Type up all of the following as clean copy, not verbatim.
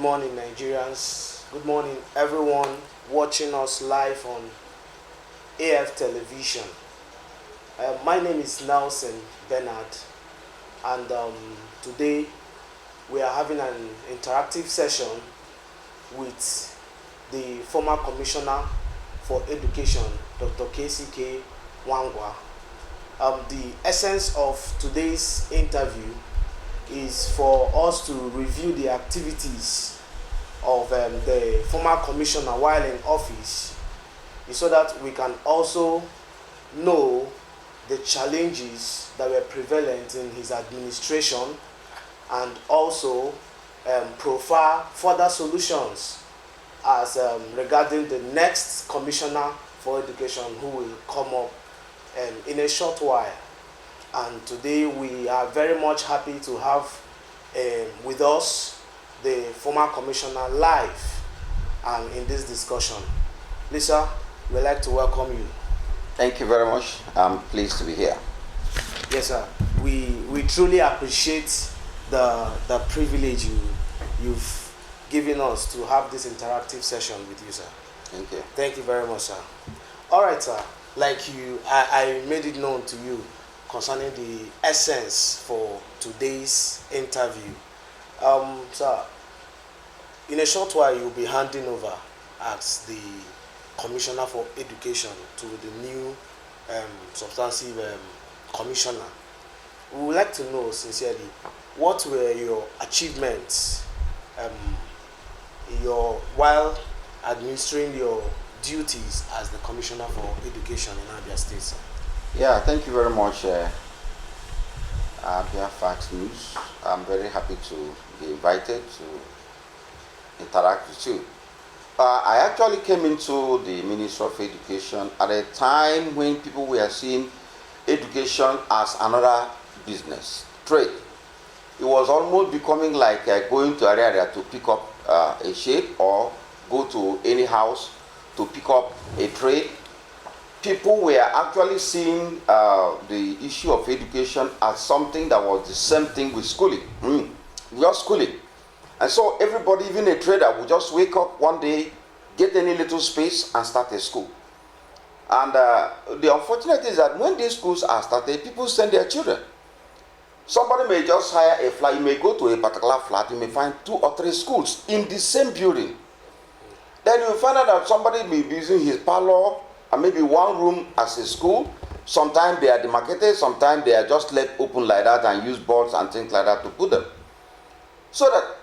morning, Nigerians. Good morning, everyone watching us live on AF television. My name is Nelson Bernard, and today we are having an interactive session with the former Commissioner for Education, Dr. K.C.K Nwangwa. The essence of today's interview is for us to review the activities of the former commissioner while in office, so that we can also know the challenges that were prevalent in his administration, and also profile further solutions as regarding the next commissioner for education who will come up in a short while. And today we are very much happy to have with us the former commissioner live and in this discussion. Lisa, we'd like to welcome you. Thank you very much. I'm pleased to be here. Yes, sir. We truly appreciate the privilege you've given us to have this interactive session with you, sir. Thank you. Thank you very much, sir. All right, sir. Like I made it known to you concerning the essence for today's interview. Sir, in a short while you'll be handing over as the Commissioner for Education to the new substantive commissioner. We would like to know sincerely, what were your achievements while administering your duties as the Commissioner for Education in Abia State, sir? Yeah, thank you very much, Abia Fax News. I'm very happy to be invited to interact with you. I actually came into the Ministry of Education at a time when people were seeing education as another business, trade. It was almost becoming like going to an area to pick up a shade or go to any house to pick up a trade. People were actually seeing the issue of education as something that was the same thing with schooling. Just schooling. And so everybody, even a trader, would just wake up one day, get any little space and start a school. And the unfortunate thing is that when these schools are started, people send their children. Somebody may just hire a flat. You may go to a particular flat, you may find 2 or 3 schools in the same building. Then you find out that somebody may be using his parlor and maybe one room as a school. Sometimes they are demarcated, sometimes they are just left open like that and use boards and things like that to put them. So that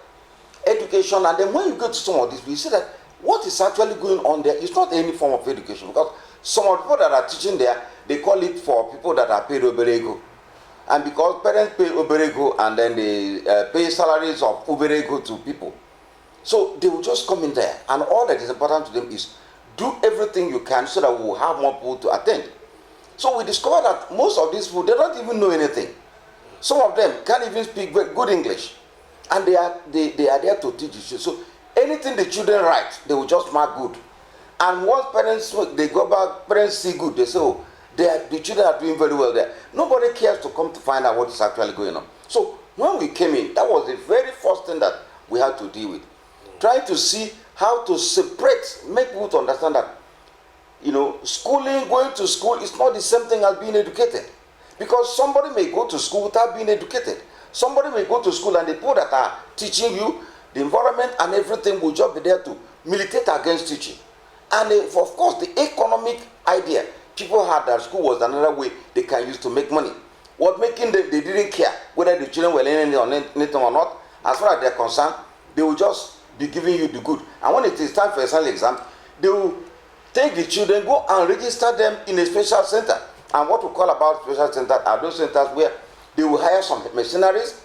education, and then when you go to some of these, we see that what is actually going on there is not any form of education, because some of the people that are teaching there, they call it for people that are paid oberego. And because parents pay oberego and then they pay salaries of oberego to people. So they will just come in there, and all that is important to them is do everything you can so that we will have more people to attend. So we discovered that most of these people, they don't even know anything. Some of them can't even speak good English. And they are there to teach you. So anything the children write, they will just mark good. And once parents, they go back, parents see good, they say, oh, the children are doing very well there. Nobody cares to come to find out what is actually going on. So when we came in, that was the very first thing that we had to deal with. Trying to see how to separate, make people to understand that, schooling, going to school is not the same thing as being educated. Because somebody may go to school without being educated. Somebody may go to school and the people that are teaching you, the environment and everything will just be there to militate against teaching. And of course, the economic idea people had that school was another way they can use to make money. What making them, they didn't care whether the children were learning anything or not. As far as they're concerned, they will just be giving you the good. And when it is time for a final exam, they will take the children, go and register them in a special center. And what we call about special centers are those centers where they will hire some mercenaries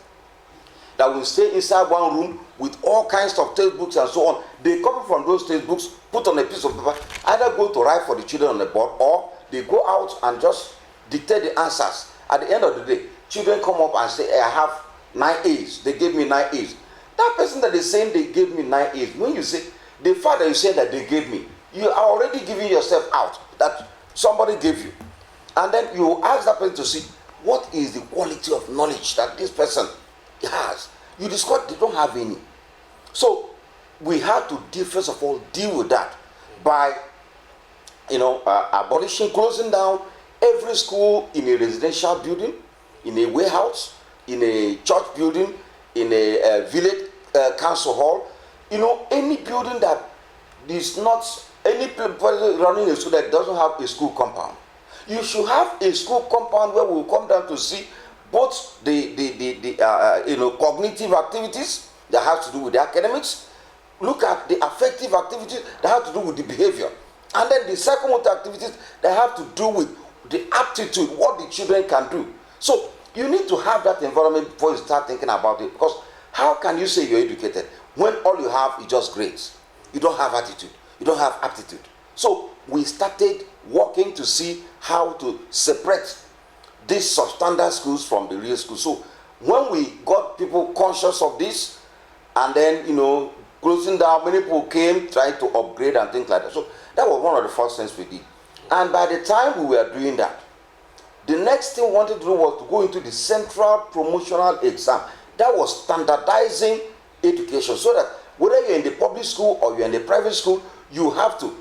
that will stay inside one room with all kinds of textbooks and so on. They copy from those textbooks, put on a piece of paper, either go to write for the children on the board, or they go out and just dictate the answers. At the end of the day, children come up and say, hey, I have 9 A's. They gave me 9 A's. That person that is saying they gave me 9 A's, when you say, the fact that you say that they gave me, you are already giving yourself out that somebody gave you. And then you ask that person to see what is the quality of knowledge that this person has. You discover they don't have any. So we had to first of all deal with that by, abolishing, closing down every school in a residential building, in a warehouse, in a church building, in a village council hall. Any building that is not, any person running a school that doesn't have a school compound. You should have a school compound where we will come down to see both the cognitive activities that have to do with the academics, look at the affective activities that have to do with the behavior, and then the psychomotor activities that have to do with the aptitude, what the children can do. So you need to have that environment before you start thinking about it, because how can you say you're educated when all you have is just grades? You don't have attitude, you don't have aptitude. So we started working to see how to separate these substandard schools from the real schools. So when we got people conscious of this, and then closing down, many people came trying to upgrade and things like that. So that was one of the first things we did. And by the time we were doing that, the next thing we wanted to do was to go into the central promotional exam. That was standardizing education, so that whether you're in the public school or you're in the private school, you have to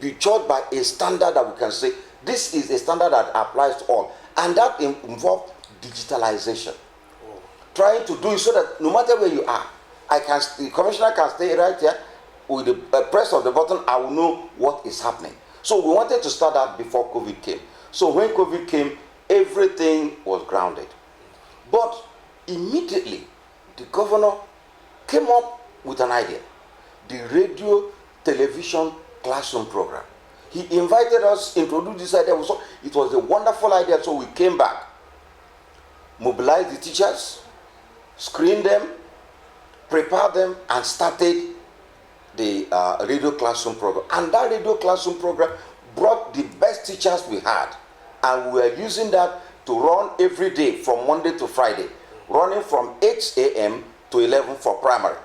be judged by a standard that we can say, this is a standard that applies to all. And that involved digitalization. Trying to do it so that no matter where you are, the commissioner can stay right here with the press of the button, I will know what is happening. So we wanted to start that before COVID came. So when COVID came, everything was grounded. But immediately, the governor came up with an idea, the radio television classroom program. He invited us, introduced this idea. It was a wonderful idea, so we came back, mobilized the teachers, screened them, prepared them, and started the radio classroom program. And that radio classroom program brought the best teachers we had, and we were using that to run every day from Monday to Friday, running from 8 a.m. to 11 for primary,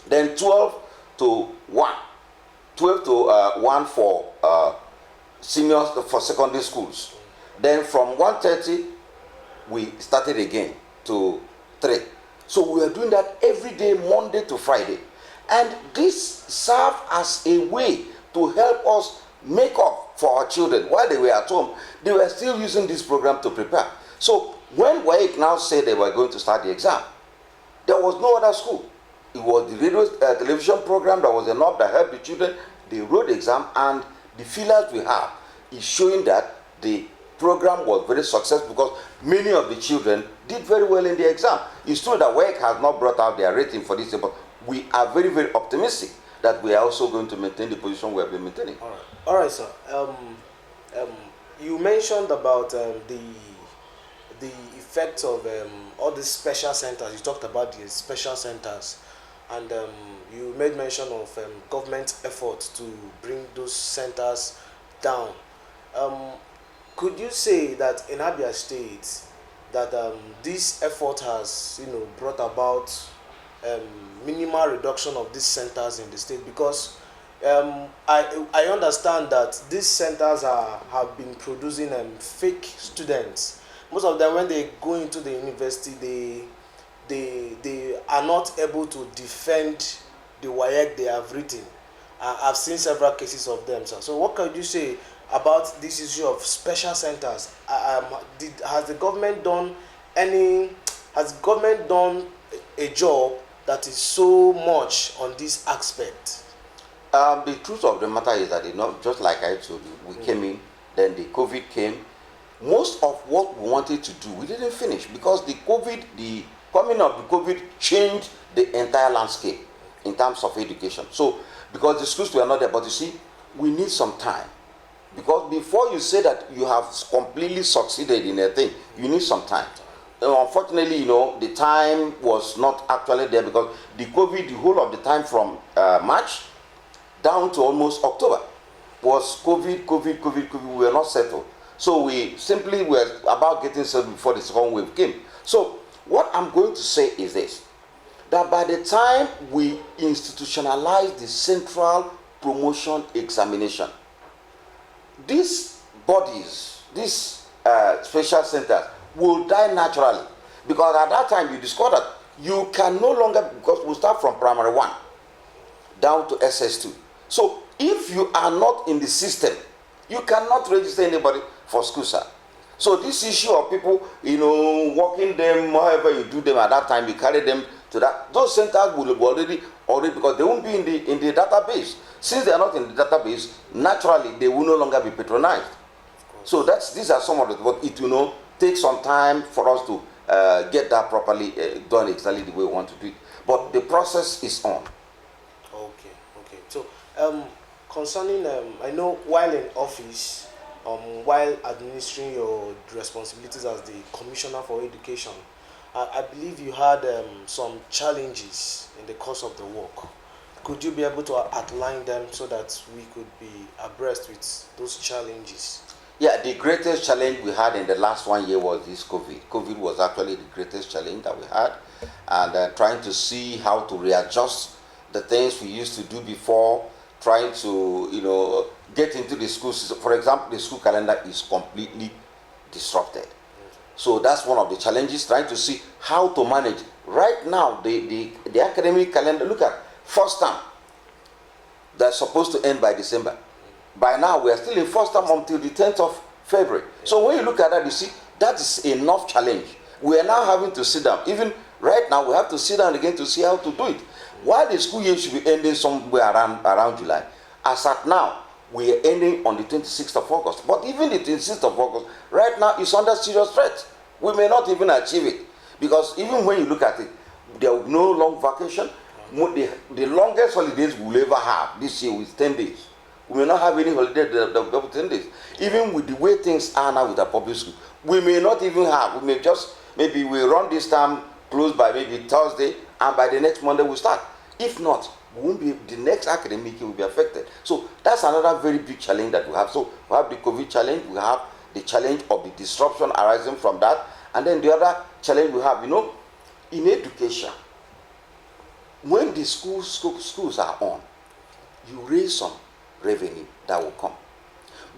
then 12 to 1, 12 to 1 for seniors, for secondary schools. Then from 1:30, we started again to 3. So we were doing that every day, Monday to Friday. And this served as a way to help us make up for our children. While they were at home, they were still using this program to prepare. So when WAEC now said they were going to start the exam, there was no other school. It was the radio television program that was enough that helped the children. They wrote the exam, and the feelers we have is showing that the program was very successful, because many of the children did very well in the exam. It's true that WAEC has not brought out their rating for this, but we are very, very optimistic that we are also going to maintain the position we have been maintaining. All right, sir. You mentioned about the effect of all these special centers. You talked about the special centers, and you made mention of government efforts to bring those centers down. Could you say that in Abia State, that this effort has, brought about minimal reduction of these centers in the state? Because I understand that these centers have been producing fake students. Most of them, when they go into the university, they are not able to defend the WAEC they have written. I've seen several cases of them, sir. So what can you say about this issue of special centers? Has the government done a job that is so much on this aspect? The truth of the matter is that, just like I told you, we came in, then the COVID came. Most of what we wanted to do, we didn't finish, because the coming of the COVID changed the entire landscape in terms of education. So, because the schools were not there, but you see, we need some time. Because before you say that you have completely succeeded in a thing, you need some time. Unfortunately, the time was not actually there, because the COVID, the whole of the time from March down to almost October was COVID. We were not settled. So we simply were about getting settled before the second wave came. So what I'm going to say is this, that by the time we institutionalize the central promotion examination, these bodies, these special centers will die naturally, because at that time you discover that you can no longer, because we start from primary 1, down to SS2. So if you are not in the system, you cannot register anybody for school, sir. So this issue of people, working them, however you do them at that time, you carry them to that, those centers will be already, because they won't be in the database. Since they are not in the database, naturally they will no longer be patronized. So these are some of the, but it take some time for us to get that properly done exactly the way we want to do it. But the process is on. Okay. So concerning, I know while in office, while administering your responsibilities as the Commissioner for Education, I believe you had some challenges in the course of the work. Could you be able to outline them so that we could be abreast with those challenges? Yeah, the greatest challenge we had in the last 1 year was this COVID. COVID was actually the greatest challenge that we had, and trying to see how to readjust the things we used to do before, trying to get into the schools. For example, the school calendar is completely disrupted. So that's one of the challenges, trying to see how to manage. Right now, the academic calendar, look at first term, that's supposed to end by December. By now, we are still in first term until the 10th of February. So when you look at that, you see, that is enough challenge. We are now having to sit down. Even right now, we have to sit down again to see how to do it. While the school year should be ending somewhere around July, as at now, we are ending on the 26th of August. But even the 26th of August, right now, is under serious threat. We may not even achieve it. Because even when you look at it, there will be no long vacation. The longest holidays we'll ever have this year is 10 days. We may not have any holiday that will be 10 days. Even with the way things are now with our public school, we may not even have. We may just, maybe we run this term close by maybe Thursday, and by the next Monday we'll start. If not, we won't be, the next academic year will be affected. So that's another very big challenge that we have. So we have the COVID challenge, we have the challenge of the disruption arising from that, and then the other challenge we have, in education, when the schools are on, you raise some revenue that will come.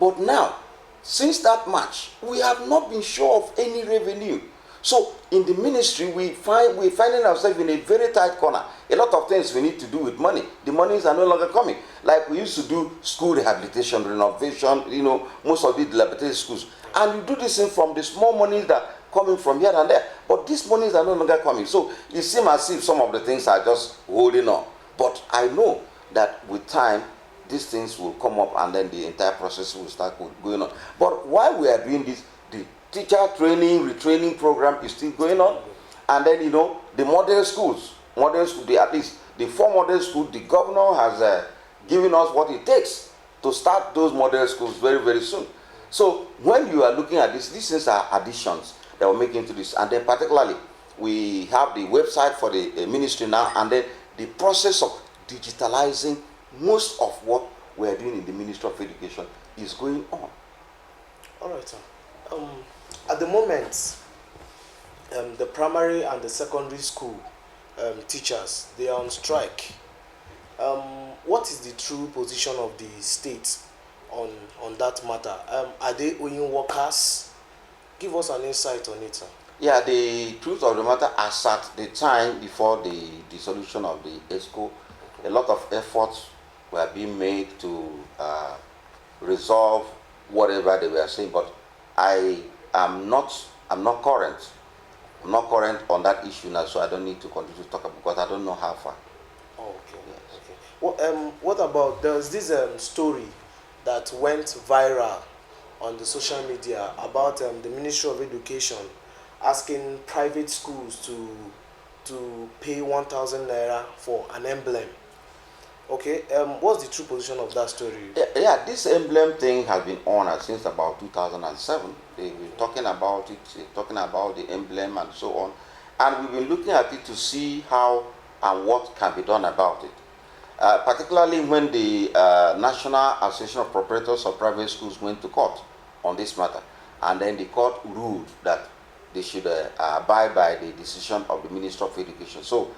But now, since that March, we have not been sure of any revenue. So in the ministry, we're finding ourselves in a very tight corner. A lot of things we need to do with money. The monies are no longer coming. Like we used to do school rehabilitation, renovation, most of the dilapidated schools. And you do this thing from the small monies that are coming from here and there. But these monies are no longer coming. So it seems as if some of the things are just holding on. But I know that with time, these things will come up and then the entire process will start going on. But while we are doing this, the teacher training, retraining program is still going on. And then, the model schools, at least the 4 model schools, the governor has given us what it takes to start those model schools very, very soon. So when you are looking at this, these things are additions that we're making to this. And then particularly, we have the website for the ministry now, and then the process of digitalizing most of what we are doing in the Ministry of Education is going on. All right, sir. At the moment, the primary and the secondary school teachers, they are on strike. What is the true position of the state on that matter? Are they owing workers? Give us an insight on it, sir. Yeah, the truth of the matter, as at the time before the dissolution of the ESCO, a lot of efforts were being made to resolve whatever they were saying, but I'm not current. I'm not current on that issue now, so I don't need to continue to talk about, because I don't know how far. Oh, okay. Yes. Okay. Well, what about, there's this story that went viral on the social media about the Ministry of Education asking private schools to pay 1,000 naira for an emblem. Okay, what's the true position of that story? Yeah, this emblem thing has been on since about 2007. They've been talking about it, talking about the emblem and so on. And we've been looking at it to see how and what can be done about it. Particularly when the National Association of Proprietors of Private Schools went to court on this matter. And then the court ruled that they should abide by the decision of the Minister of Education. So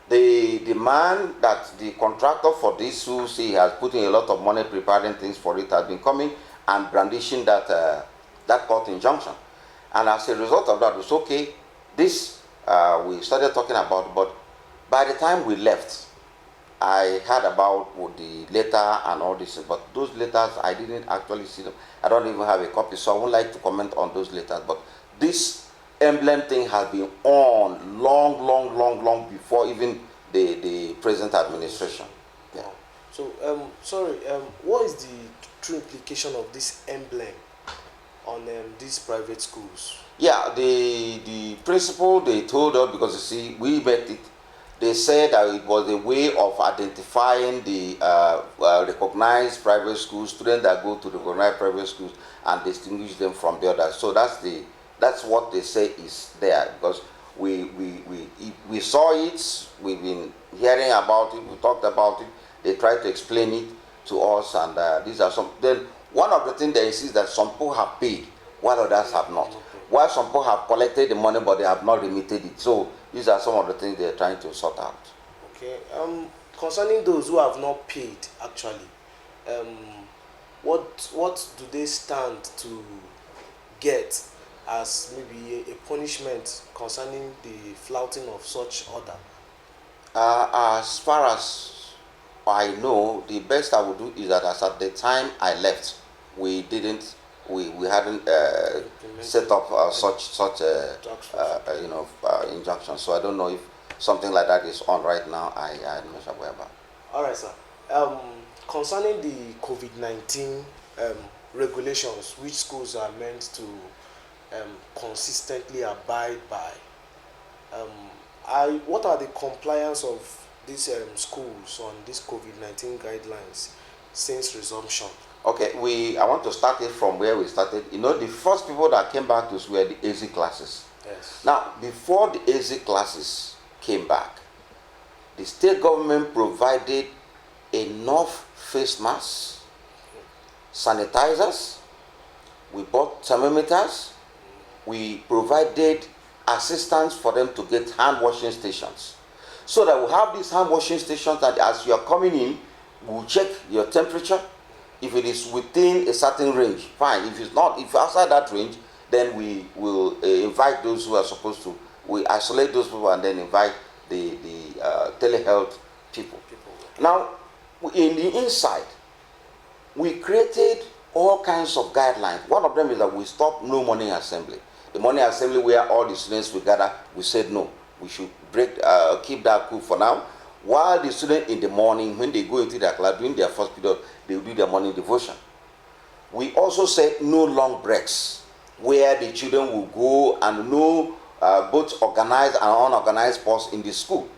the demand that the contractor for this, who he has put in a lot of money preparing things for it, has been coming and brandishing that court injunction. And as a result of that, it's okay. This we started talking about, but by the time we left, I heard about the letter and all this, but those letters I didn't actually see them. I don't even have a copy, so I won't like to comment on those letters. But this emblem thing has been on long before even the present administration. Yeah. So, sorry, what is the true implication of this emblem on these private schools? Yeah, the principal, they told us, because you see, we met it. They said that it was a way of identifying the recognized private schools, students that go to the recognized private schools, and distinguish them from the others. So that's what they say is there, because we saw it, we've been hearing about it, we talked about it. They tried to explain it to us, and these are some. Then one of the things they insist that some people have paid, while others have not. While some people have collected the money, but they have not remitted it. So these are some of the things they're trying to sort out. Okay. Concerning those who have not paid, actually, what do they stand to get as maybe a punishment concerning the flouting of such order? As far as I know, the best I would do is that as at the time I left, we hadn't set up such injunction. So I don't know if something like that is on right now. I'm not aware about. All right, sir. Concerning the COVID-19 regulations, which schools are meant to consistently abide by, what are the compliance of these schools on these COVID-19 guidelines since resumption? Okay, I want to start it from where we started. You know, the first people that came back to us were the AC classes. Yes. Now, before the AC classes came back, the state government provided enough face masks, sanitizers, we bought thermometers, we provided assistance for them to get hand washing stations. So that we have these hand washing stations that as you are coming in, we'll check your temperature. If it is within a certain range, fine. If it's not, if outside that range, then we will invite those who are supposed to. We isolate those people and then invite the telehealth people. Now, in the inside, we created all kinds of guidelines. One of them is that we stop no morning assembly. The morning assembly where all the students will gather, we said no. We should keep that cool for now. While the students in the morning, when they go into their class, during their first period, they will do their morning devotion. We also said no long breaks, where the children will go, and no both organized and unorganized sports in the school.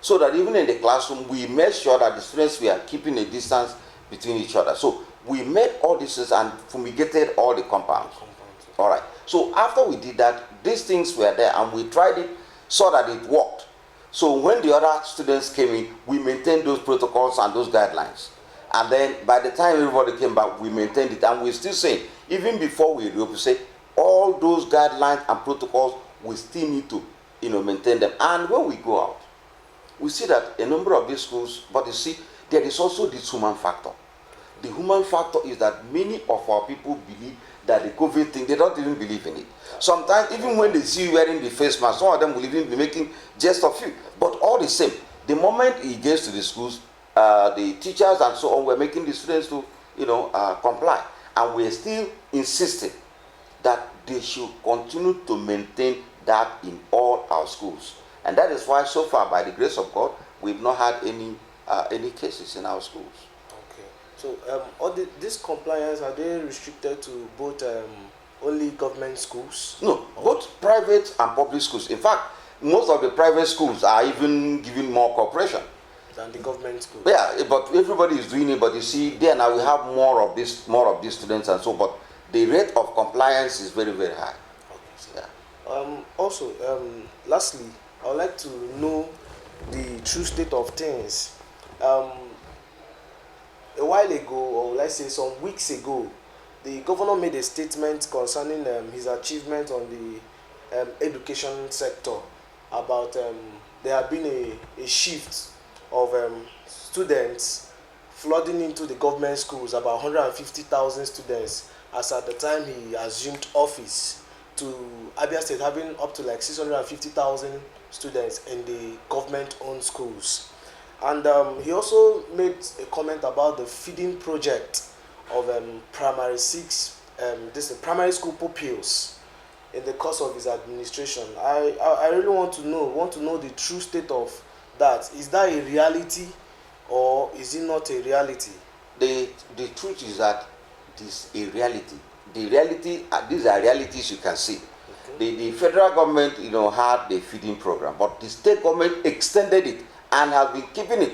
So that even in the classroom, we made sure that the students were keeping a distance between each other. So we made all this and fumigated all the compounds. All right. So after we did that, these things were there, and we tried it so that it worked. So when the other students came in, we maintained those protocols and those guidelines. And then by the time everybody came back, we maintained it. And we're still saying, even before we say, all those guidelines and protocols, we still need to maintain them. And when we go out, we see that a number of these schools, but you see, there is also this human factor. The human factor is that many of our people believe that the COVID thing, they don't even believe in it. Sometimes, even when they see you wearing the face mask, some of them will even be making jest of you. But all the same, the moment it gets to the schools, the teachers and so on were making the students to, comply. And we're still insisting that they should continue to maintain that in all our schools. And that is why, so far, by the grace of God, we've not had any cases in our schools. So all these compliance, are they restricted to both only government schools? No, both private and public schools. In fact, most of the private schools are even giving more cooperation than the government schools. Yeah, but everybody is doing it. But you see, there now we have more of these students and so. But the rate of compliance is very, very high. Okay, so yeah. Also, lastly, I would like to know the true state of things. A while ago, or let's say some weeks ago, the governor made a statement concerning his achievement on the education sector about there had been a shift of students flooding into the government schools, about 150,000 students, as at the time he assumed office, to Abia State having up to like 650,000 students in the government-owned schools. And he also made a comment about the feeding project of primary primary school pupils in the course of his administration. I really want to know the true state of that. Is that a reality or is it not a reality? The truth is that it is a reality. The reality, these are realities you can see. Okay. The federal government, had the feeding program, but the state government extended it and has been keeping it.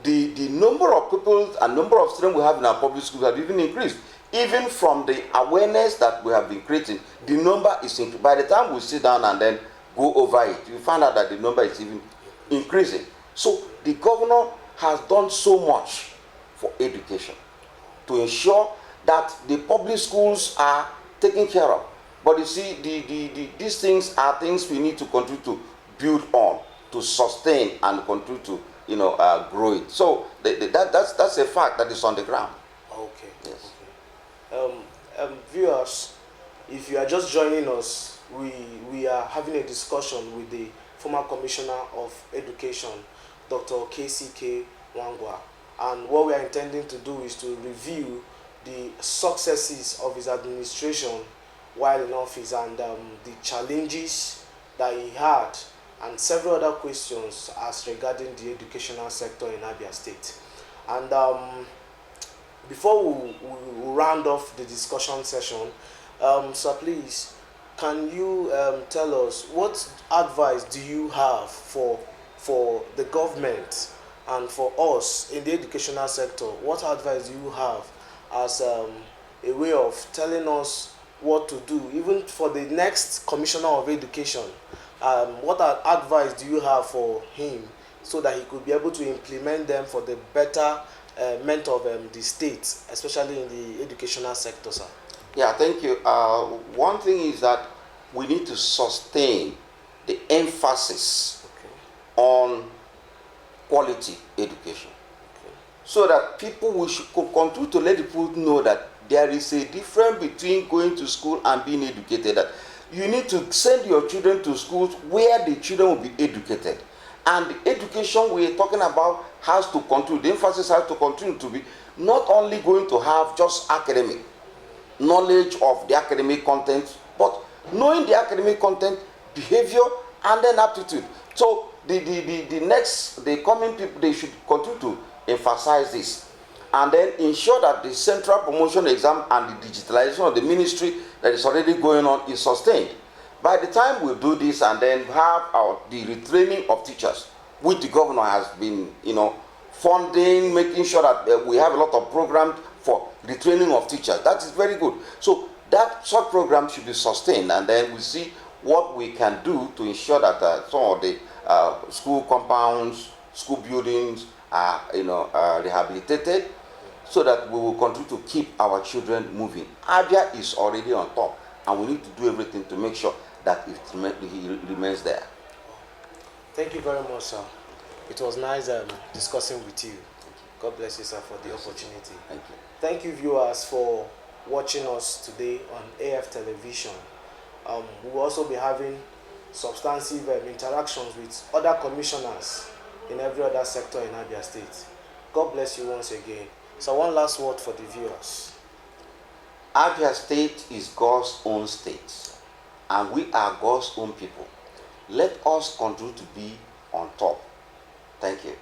The number of people and number of students we have in our public schools have even increased. Even from the awareness that we have been creating, the number is increasing. By the time we sit down and then go over it, you find out that the number is even increasing. So the governor has done so much for education to ensure that the public schools are taken care of. But you see, these things are things we need to continue to build on, to sustain and continue to grow it. So that's a fact that is on the ground. Okay. Yes. Okay. Viewers, if you are just joining us, we are having a discussion with the former Commissioner of Education, Dr. K.C.K Nwangwa, and what we are intending to do is to review the successes of his administration while in office and the challenges that he had and several other questions as regarding the educational sector in Abia State. And before we round off the discussion session, sir, please, can you tell us what advice do you have for the government and for us in the educational sector? What advice do you have as a way of telling us what to do, even for the next Commissioner of Education? What advice do you have for him so that he could be able to implement them for the betterment of the state, especially in the educational sector, sir? Yeah, thank you. One thing is that we need to sustain the emphasis on quality education, so that people could continue to let the people know that there is a difference between going to school and being educated. That you need to send your children to schools where the children will be educated. And the education we're talking about has to continue, the emphasis has to continue to be not only going to have just academic knowledge of the academic content, but knowing the academic content, behavior, and then aptitude. So the coming people, they should continue to emphasize this, and then ensure that the central promotion exam and the digitalization of the ministry that is already going on is sustained. By the time we do this and then have the retraining of teachers, which the governor has been, funding, making sure that we have a lot of programs for retraining of teachers. That is very good. So that sort program should be sustained, and then we see what we can do to ensure that some of the school compounds, school buildings are, rehabilitated, so that we will continue to keep our children moving. Abia is already on top, and we need to do everything to make sure that it remains there. Thank you very much, sir. It was nice discussing with you. God bless you, sir, for the opportunity. Thank you. Thank you, viewers, for watching us today on AF Television. We will also be having substantive interactions with other commissioners in every other sector in Abia State. God bless you once again. So one last word for the viewers. Abia State is God's own state, and we are God's own people. Let us continue to be on top. Thank you.